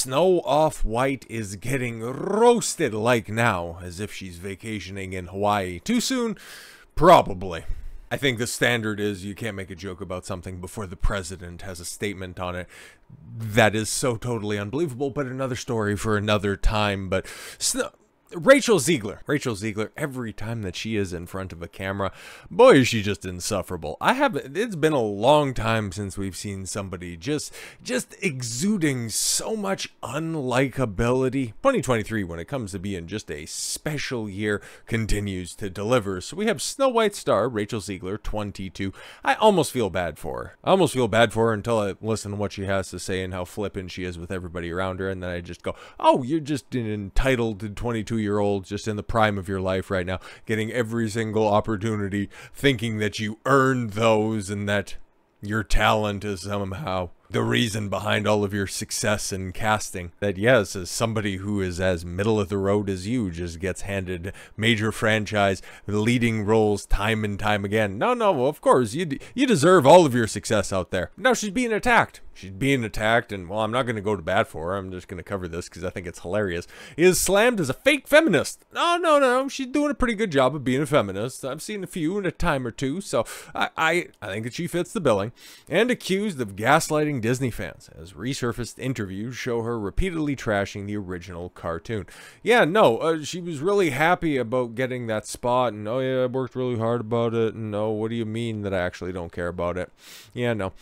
Snow Off-White is getting roasted like now, as if she's vacationing in Hawaii. Too soon? Probably. I think the standard is you can't make a joke about something before the president has a statement on it. That is so totally unbelievable, but another story for another time. But Rachel Zegler, every time that she is in front of a camera, boy, is she just insufferable. It's been a long time since we've seen somebody just exuding so much unlikability. 2023, when it comes to being just a special year, continues to deliver. So we have Snow White star Rachel Zegler, 22. I almost feel bad for her. Until I listen to what she has to say and how flippant she is with everybody around her, and then I just go, oh, you're just an entitled 22-year-old just in the prime of your life right now, getting every single opportunity, thinking that you earned those and that your talent is somehow the reason behind all of your success in casting. That, yes, as somebody who is as middle of the road as you, just gets handed major franchise leading roles time and time again. No, of course, you deserve all of your success out there. Now she's being attacked. And, well, I'm not going to go to bat for her. I'm just going to cover this because I think it's hilarious. Is slammed as a fake feminist. No. She's doing a pretty good job of being a feminist. I've seen a few in a time or two, so I think that she fits the billing. And accused of gaslighting Disney fans, as resurfaced interviews show her repeatedly trashing the original cartoon. Yeah, no, she was really happy about getting that spot, and oh yeah, I worked really hard about it, and no, what do you mean that I actually don't care about it? Yeah, no.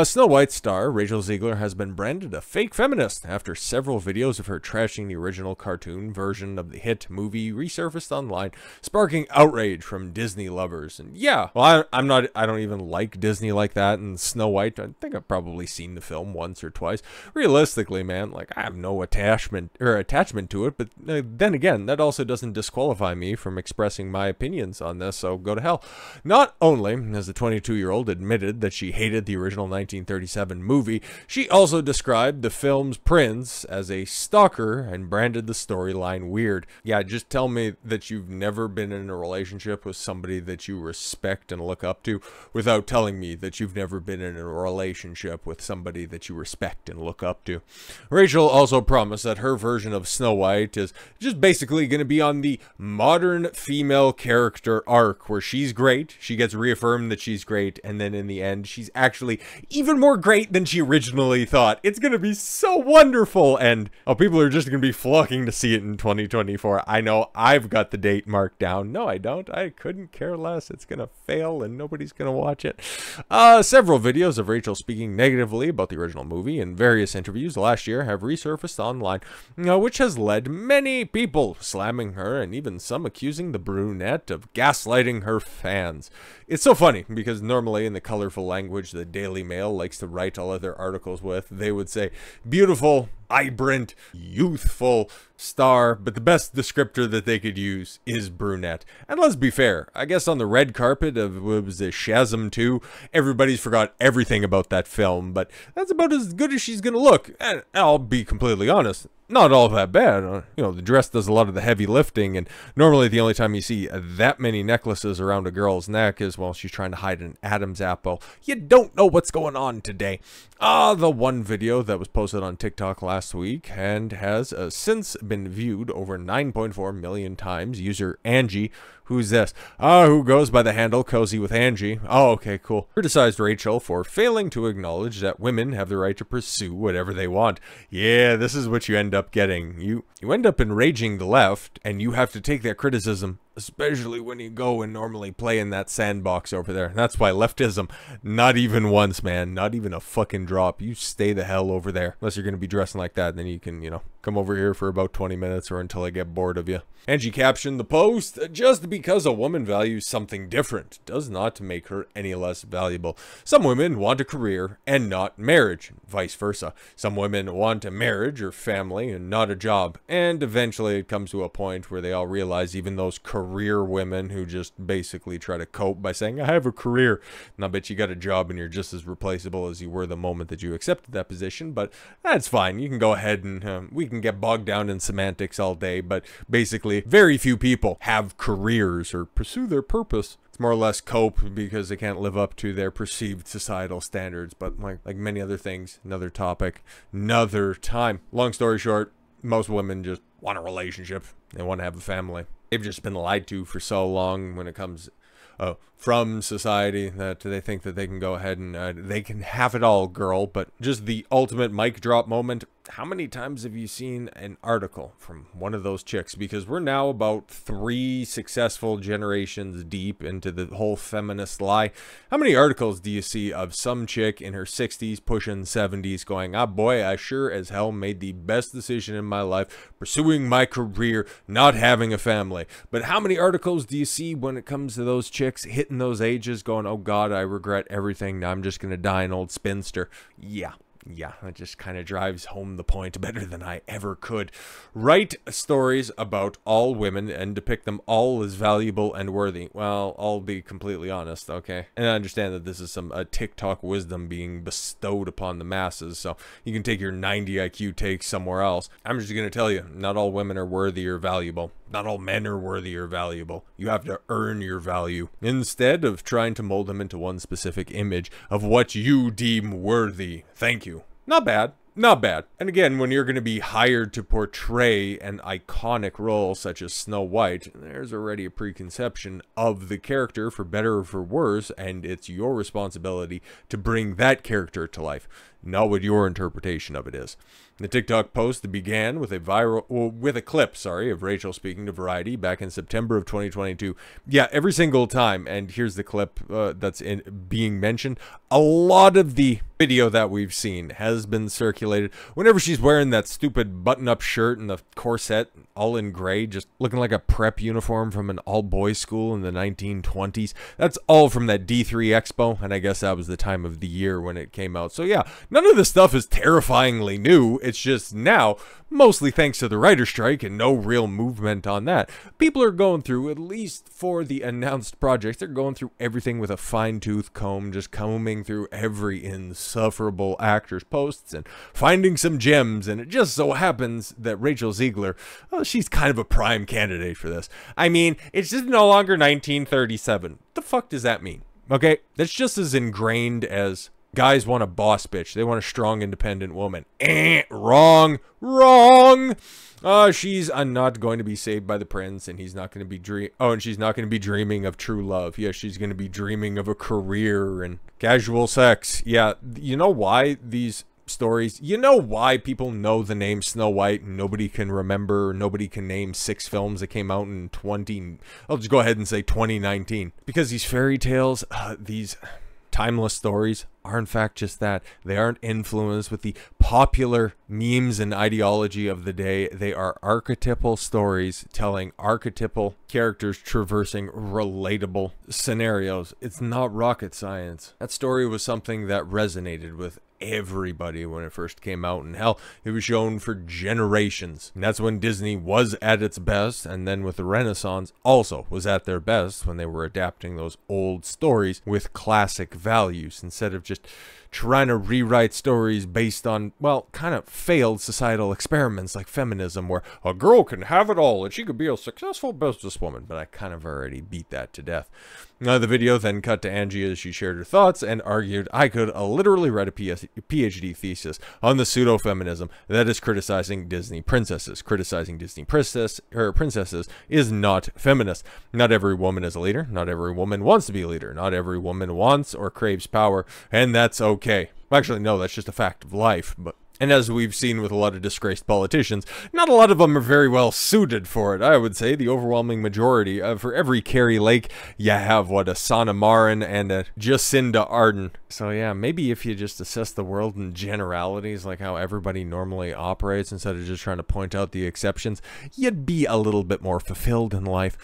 Snow White star Rachel Zegler has been branded a fake feminist after several videos of her trashing the original cartoon version of the hit movie resurfaced online, sparking outrage from Disney lovers. And yeah, well, I don't even like Disney like that, and Snow White, I think I've probably seen the film once or twice. Realistically, man, like, I have no attachment to it, but then again, that also doesn't disqualify me from expressing my opinions on this, so go to hell. Not only has the 22-year-old admitted that she hated the original 1937 movie, she also described the film's prince as a stalker and branded the storyline weird. Yeah, just tell me that you've never been in a relationship with somebody that you respect and look up to without telling me that you've never been in a relationship with somebody that you respect and look up to. Rachel also promised that her version of Snow White is just basically going to be on the modern female character arc, where she's great, she gets reaffirmed that she's great, and then in the end, she's actually even more great than she originally thought. It's going to be so wonderful, and people are just going to be flocking to see it in 2024. I know I've got the date marked down. No, I don't. I couldn't care less. It's going to fail, and nobody's going to watch it. Several videos of Rachel speaking negatively about the original movie in various interviews last year have resurfaced online, which has led many people slamming her and even some accusing the brunette of gaslighting her fans. It's so funny because normally in the colorful language the Daily Mail likes to write all of their articles with, they would say beautiful, vibrant, youthful star, but the best descriptor that they could use is brunette. And let's be fair, I guess on the red carpet of, what was it, Shazam 2, everybody's forgot everything about that film, but that's about as good as she's gonna look. And I'll be completely honest, not all that bad. The dress does a lot of the heavy lifting, and normally the only time you see that many necklaces around a girl's neck is while she's trying to hide an Adam's apple. You don't know what's going on today. The one video that was posted on TikTok last week and has since been viewed over 9.4 million times. User Angie, who's this? Who goes by the handle Cozy with Angie. Oh, okay, cool. Criticized Rachel for failing to acknowledge that women have the right to pursue whatever they want. Yeah, this is what you end up getting. You end up enraging the left, and you have to take that criticism, especially when you go and normally play in that sandbox over there. That's why leftism, not even once, man, not even a fucking drop. You stay the hell over there, unless you're going to be dressing like that, and then you can, come over here for about 20 minutes or until I get bored of you. Angie captioned the post, just because a woman values something different does not make her any less valuable. Some women want a career and not marriage, vice versa. Some women want a marriage or family and not a job. And eventually it comes to a point where they all realize, even those career women who just basically try to cope by saying, I have a career, and I bet you got a job and you're just as replaceable as you were the moment that you accepted that position, but that's fine. You can go ahead and we can get bogged down in semantics all day, but basically very few people have careers. careers or pursue their purpose. It's more or less cope because they can't live up to their perceived societal standards. But like many other things, another topic, another time. Long story short, most women just want a relationship. They want to have a family. They've just been lied to for so long when it comes from society that they think that they can go ahead and they can have it all, girl. But just the ultimate mic drop moment. How many times have you seen an article from one of those chicks? Because we're now about 3 successful generations deep into the whole feminist lie. How many articles do you see of some chick in her 60s, pushing 70s, going, ah boy, I sure as hell made the best decision in my life, pursuing my career, not having a family. But how many articles do you see when it comes to those chicks hitting those ages, going, oh God, I regret everything, now I'm just going to die an old spinster? Yeah, it just kind of drives home the point better than I ever could. Write stories about all women and depict them all as valuable and worthy. Well, I'll be completely honest, okay? And I understand that this is some TikTok wisdom being bestowed upon the masses, so you can take your 90 IQ take somewhere else. I'm just going to tell you, not all women are worthy or valuable. Not all men are worthy or valuable. You have to earn your value, instead of trying to mold them into one specific image of what you deem worthy. Thank you. Not bad. Not bad. And again, when you're going to be hired to portray an iconic role such as Snow White, there's already a preconception of the character, for better or for worse, and it's your responsibility to bring that character to life, not what your interpretation of it is. The TikTok post began with a clip, of Rachel speaking to Variety back in September of 2022. Yeah, every single time, and here's the clip that's being mentioned. A lot of the video that we've seen has been circulated whenever she's wearing that stupid button-up shirt and the corset, all in gray, just looking like a prep uniform from an all-boys school in the 1920s. That's all from that D3 Expo, and I guess that was the time of the year when it came out. So yeah, none of this stuff is terrifyingly new. It's just now, mostly thanks to the writer's strike and no real movement on that, people are going through, at least for the announced projects, they're going through everything with a fine-tooth comb, just combing through every insufferable actor's posts and finding some gems. And it just so happens that Rachel Zegler, she's kind of a prime candidate for this. I mean, it's just no longer 1937. The fuck does that mean? Okay, that's just as ingrained as guys want a boss bitch. They want a strong, independent woman. Wrong. She's not going to be saved by the prince, and he's not going to be and she's not going to be dreaming of true love. Yeah, she's going to be dreaming of a career and casual sex. Yeah, you know why these stories, you know why people know the name Snow White and nobody can remember, nobody can name 6 films that came out in I'll just go ahead and say 2019. Because these fairy tales, these timeless stories are in fact just that. They aren't influenced with the popular memes and ideology of the day. They are archetypal stories telling archetypal characters traversing relatable scenarios. It's not rocket science. That story was something that resonated with everybody when it first came out, and hell, it was shown for generations. And that's when Disney was at its best, and then with the Renaissance also was at their best when they were adapting those old stories with classic values instead of just trying to rewrite stories based on, well, kind of failed societal experiments like feminism, where a girl can have it all and she could be a successful businesswoman. But I kind of already beat that to death. The video then cut to Angie as she shared her thoughts and argued, I could literally write a PhD thesis on the pseudo-feminism that is criticizing Disney princesses. Criticizing Disney princesses is not feminist. Not every woman is a leader. Not every woman wants to be a leader. Not every woman wants or craves power, and that's okay. Actually, no, that's just a fact of life. And as we've seen with a lot of disgraced politicians, not a lot of them are very well suited for it. I would say the overwhelming majority. For every Carrie Lake, you have, a Sanna Marin and a Jacinda Ardern. So yeah, maybe if you just assess the world in generalities, like how everybody normally operates, instead of just trying to point out the exceptions, you'd be a little bit more fulfilled in life.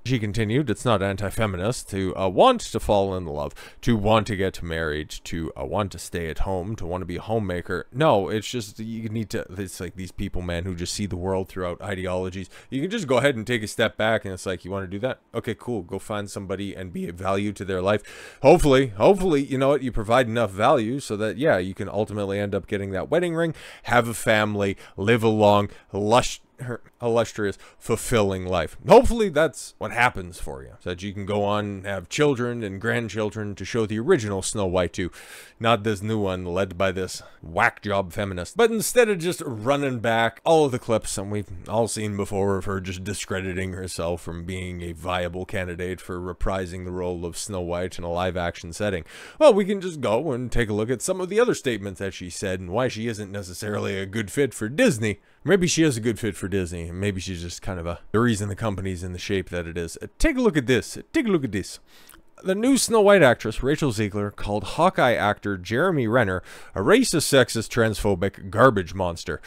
She continued, it's not anti-feminist to want to fall in love, to want to get married, to want to stay at home, to want to be a homemaker. No, it's just, you need to, it's like these people, man, who just see the world throughout ideologies. You can just go ahead and take a step back, and it's like, you want to do that? Okay, cool. Go find somebody and be of value to their life. Hopefully, you know what, you provide enough value so that, yeah, you can ultimately end up getting that wedding ring, have a family, live a long, lush, illustrious, fulfilling life. Hopefully that's what happens for you, so that you can go on and have children and grandchildren to show the original Snow White to, not this new one led by this whack job feminist. But instead of just running back all of the clips, and we've all seen before, of her just discrediting herself from being a viable candidate for reprising the role of Snow White in a live-action setting, well, we can just go and take a look at some of the other statements that she said and why she isn't necessarily a good fit for Disney. Maybe she is a good fit for Disney, and maybe she's just kind of the reason the company's in the shape that it is. Take a look at this. Take a look at this. The new Snow White actress, Rachel Zegler, called Hawkeye actor Jeremy Renner a racist, sexist, transphobic garbage monster.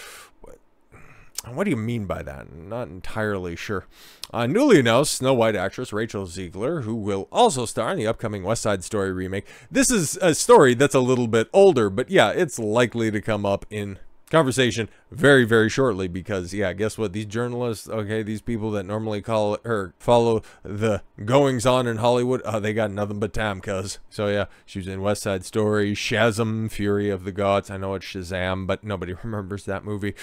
What do you mean by that? I'm not entirely sure. Newly announced Snow White actress Rachel Zegler, who will also star in the upcoming West Side Story remake. This is a story that's a little bit older, but yeah, it's likely to come up in conversation very, very shortly, because yeah, guess what, these journalists, okay, these people that normally call or follow the goings on in Hollywood, they got nothing but time, cuz. So yeah, she was in West Side Story, Shazam, Fury of the Gods. I know it's Shazam, but nobody remembers that movie.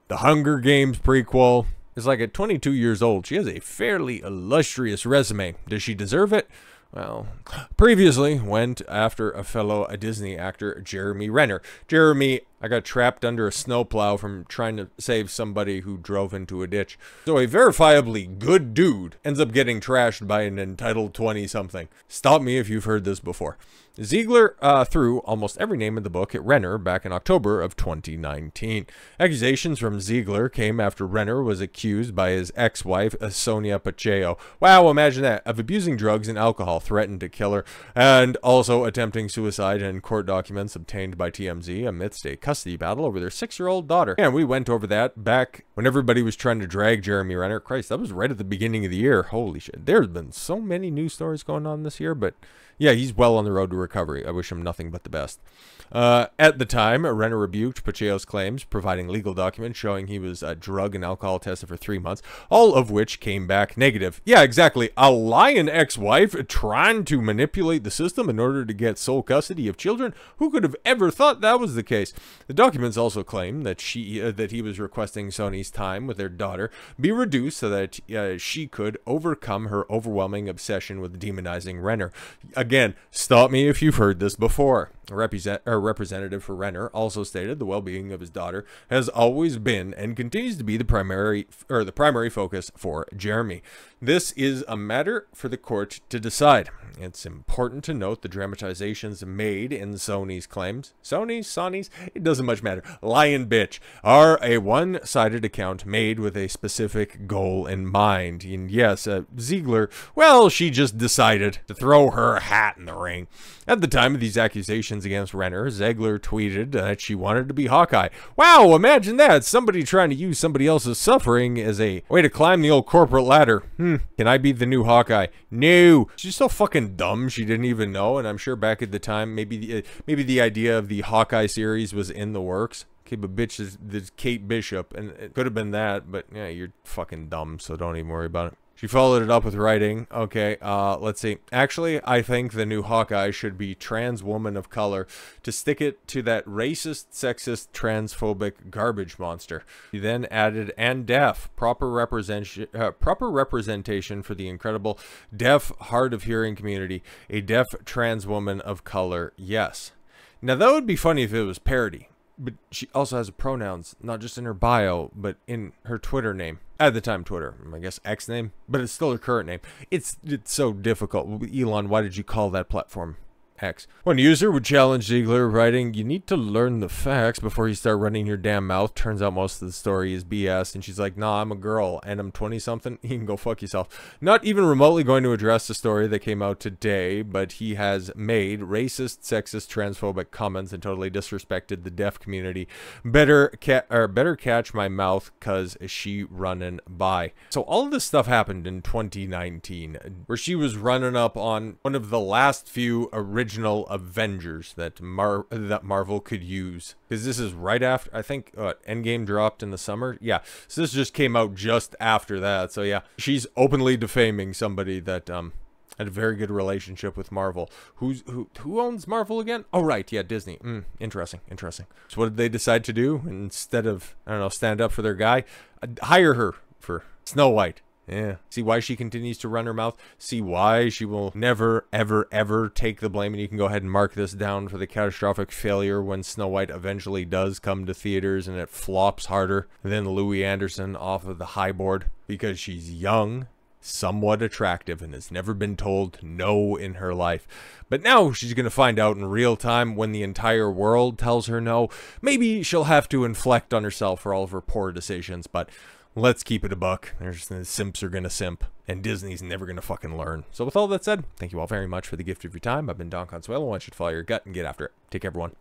The Hunger Games prequel. Is like at 22 years old, she has a fairly illustrious resume. Does she deserve it? Well, previously went after a fellow Disney actor, Jeremy Renner. Jeremy, I got trapped under a snowplow from trying to save somebody who drove into a ditch. So a verifiably good dude ends up getting trashed by an entitled 20-something. Stop me if you've heard this before. Zegler threw almost every name in the book at Renner back in October of 2019. Accusations from Zegler came after Renner was accused by his ex-wife, Sonia Pacheco. Wow, imagine that, of abusing drugs and alcohol, threatened to kill her, and also attempting suicide in court documents obtained by TMZ amidst a custody battle over their 6-year-old daughter. And we went over that back when everybody was trying to drag Jeremy Renner. Christ, that was right at the beginning of the year. Holy shit. There's been so many news stories going on this year, but yeah, he's well on the road to recovery. I wish him nothing but the best. At the time, Renner rebuked Pacheco's claims, providing legal documents showing he was drug and alcohol tested for 3 months, all of which came back negative. Yeah, exactly. A lying ex-wife trying to manipulate the system in order to get sole custody of children? Who could have ever thought that was the case? The documents also claim that he was requesting Sony's time with their daughter be reduced so that she could overcome her overwhelming obsession with demonizing Renner. Again, stop me if you've heard this before. A representative for Renner also stated the well-being of his daughter has always been and continues to be the primary focus for Jeremy. This is a matter for the court to decide. It's important to note the dramatizations made in Sony's claims. Sony's, it doesn't much matter. Lying bitch are a one-sided account made with a specific goal in mind. And yes, Zegler, well, she just decided to throw her hat in the ring. At the time of these accusations against Renner, Zegler tweeted that she wanted to be Hawkeye. Wow, imagine that. Somebody trying to use somebody else's suffering as a way to climb the old corporate ladder. Can I be the new Hawkeye? No. She's so fucking dumb she didn't even know, and I'm sure back at the time, maybe the idea of the Hawkeye series was in the works. Okay, but bitch is Kate Bishop, and it could have been that, but yeah, you're fucking dumb, so don't even worry about it. She followed it up with writing, okay, let's see. Actually, I think the new Hawkeye should be trans woman of color to stick it to that racist, sexist, transphobic garbage monster. He then added, and deaf, proper representation for the incredible deaf, hard of hearing community. A deaf trans woman of color, yes. Now that would be funny if it was parody. But she also has pronouns, not just in her bio, but in her Twitter name. At the time, Twitter. I guess X name, but it's still her current name. It's so difficult. Elon, why did you call that platform X? One user would challenge Zegler, writing, "You need to learn the facts before you start running your damn mouth. Turns out most of the story is BS." And she's like, "Nah, I'm a girl and I'm 20-something. You can go fuck yourself." Not even remotely going to address the story that came out today, but he has made racist, sexist, transphobic comments and totally disrespected the deaf community. Better catch my mouth, cause she running by. So all of this stuff happened in 2019, where she was running up on one of the last few original Avengers that Marvel could use, because this is right after, I think, Endgame dropped in the summer. Yeah, so this just came out just after that. So yeah, she's openly defaming somebody that Had a very good relationship with Marvel. Who owns Marvel again? Oh, right. Yeah, Disney. Interesting. So what did they decide to do? Instead of, I don't know, stand up for their guy, hire her for Snow White. Yeah. See why she continues to run her mouth? See why she will never, ever, ever take the blame? And you can go ahead and mark this down for the catastrophic failure when Snow White eventually does come to theaters and it flops harder than Louis Anderson off of the high board because she's young, somewhat attractive, and has never been told no in her life. But now she's going to find out in real time when the entire world tells her no. Maybe she'll have to inflect on herself for all of her poor decisions, but let's keep it a buck. The simps are going to simp, and Disney's never going to fucking learn. So with all that said, thank you all very much for the gift of your time. I've been Don Consuelo. I want you to follow your gut and get after it. Take care, everyone.